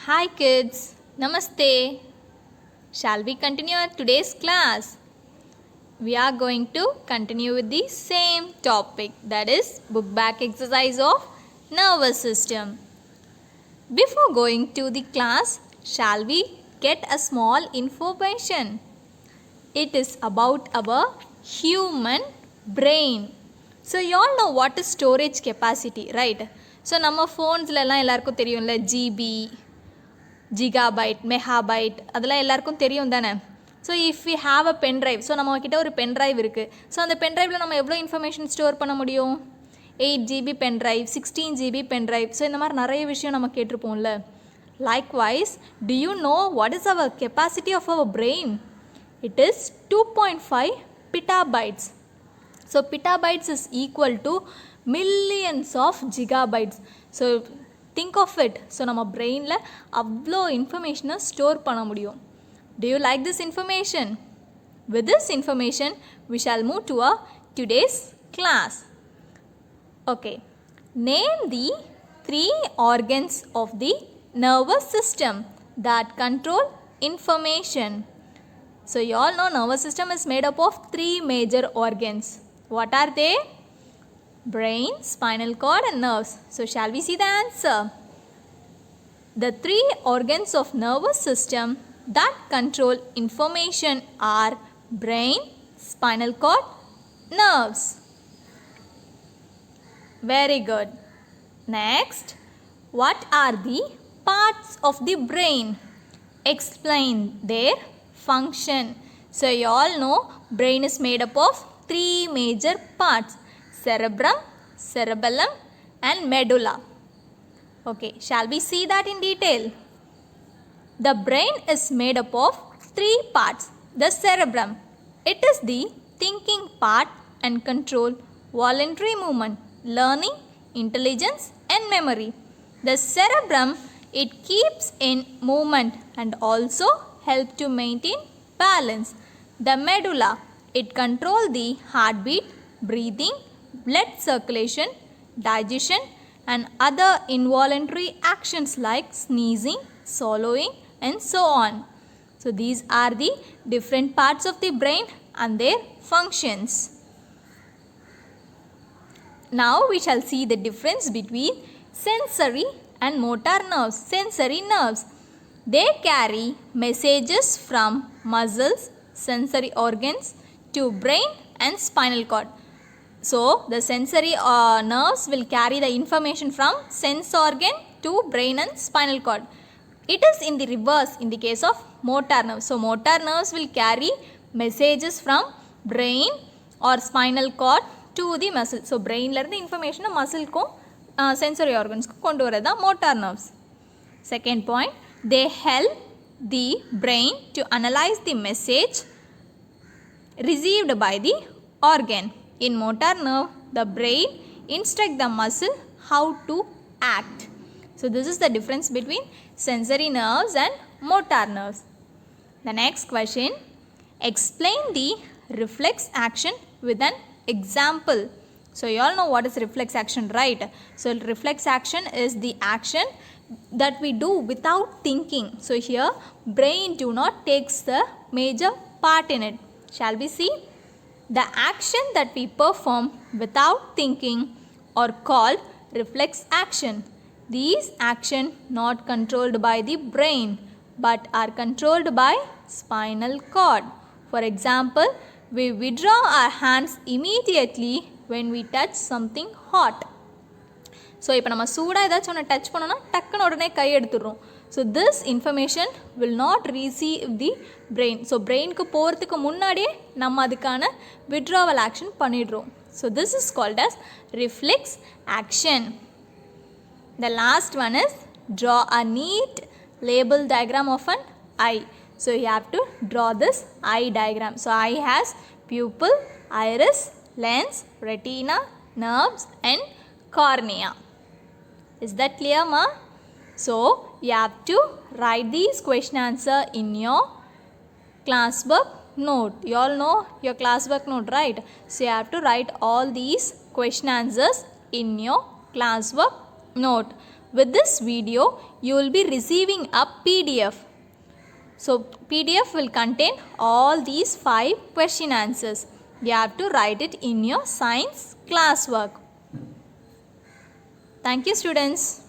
Hi kids, Namaste. Shall we continue our today's class? We are going to continue with the same topic, that is book back exercise of nervous system. Before going to the class, shall we get a small information? It is about our human brain. So you all know what is storage capacity, right? So நம்ம ஃபோன்ஸ்லலாம் எல்லாருக்கும் தெரியும்ல GB, gigabyte, megabyte அதெல்லாம் எல்லாருக்கும் தெரியும் தானே. So if we have a pen drive, so நம்மக்கிட்ட ஒரு pen drive இருக்குது. ஸோ அந்த பென் ட்ரைவில் நம்ம எவ்வளோ இன்ஃபர்மேஷன் ஸ்டோர் பண்ண முடியும்? 8 GB pen drive, 16 GB pen drive. So இந்த மாதிரி நிறைய விஷயம் நம்ம கேட்டிருப்போம்ல. Likewise, do you know what is our capacity of our brain? It is 2.5 petabytes. So petabytes is equal to millions of gigabytes. So think of it. So நம்ம brainல அவ்வளோ இன்ஃபர்மேஷனை store பண்ண முடியும். Do you like this information? With this information, we shall move to our today's class. Okay. Name the 3 organs of the nervous system that control information. So you all know nervous system is made up of 3 major organs. What are they? Brain, spinal cord and nerves. So shall we see the answer? The 3 organs of nervous system that control information are brain, spinal cord, nerves. Very good. Next, what are the parts of the brain? Explain their function. So you all know brain is made up of 3 major parts: cerebrum, cerebellum and medulla. Okay, shall we see that in detail? The brain is made up of 3 parts. The cerebrum, it is the thinking part and control voluntary movement, learning, intelligence and memory. The cerebrum, it keeps in movement and also help to maintain balance. The medulla, it control the heartbeat, breathing, blood circulation, digestion and other involuntary actions like sneezing, swallowing and so on. So these are the different parts of the brain and their functions. Now we shall see the difference between sensory and motor nerves. Sensory nerves, they carry messages from muscles, sensory organs to brain and spinal cord. So the sensory nerves will carry the information from sense organ to brain and spinal cord. It is in the reverse in the case of motor nerves. So motor nerves will carry messages from brain or spinal cord to the muscle. So brain la irundhu information muscle ko sensory organs ku kondu varada motor nerves. Second point, they help the brain to analyze the message received by the organ. In motor nerve, the brain instructs the muscle how to act. So this is the difference between sensory nerves and motor nerves. The next question, explain the reflex action with an example. So you all know what is reflex action, right? So reflex action is the action that we do without thinking. So here brain do not takes the major part in it. Shall we see? The action that we perform without thinking are called reflex action. These action not controlled by the brain but are controlled by spinal cord. For example, we withdraw our hands immediately when we touch something hot. So இப்போ நம்ம சூடாக ஏதாச்சும் ஒன்று touch பண்ணோன்னா டக்குன்னு உடனே கை எடுத்துடுறோம். So this information will not receive the brain. So பிரெயினுக்கு போகிறதுக்கு முன்னாடியே நம்ம அதுக்கான விட்ராவல் ஆக்ஷன் பண்ணிடுறோம். So this is called as reflex action. The last one is draw a neat label diagram of an eye. So you have to draw this eye diagram. So eye has pupil, iris, lens, retina, nerves and cornea. Is that clear, ma? So you have to write these question answer in your classwork note. You all know your classwork note, right? So you have to write all these question answers in your classwork note. With this video, you will be receiving a PDF. So, PDF will contain all these 5 question answers. You have to write it in your science classwork. Thank you, students.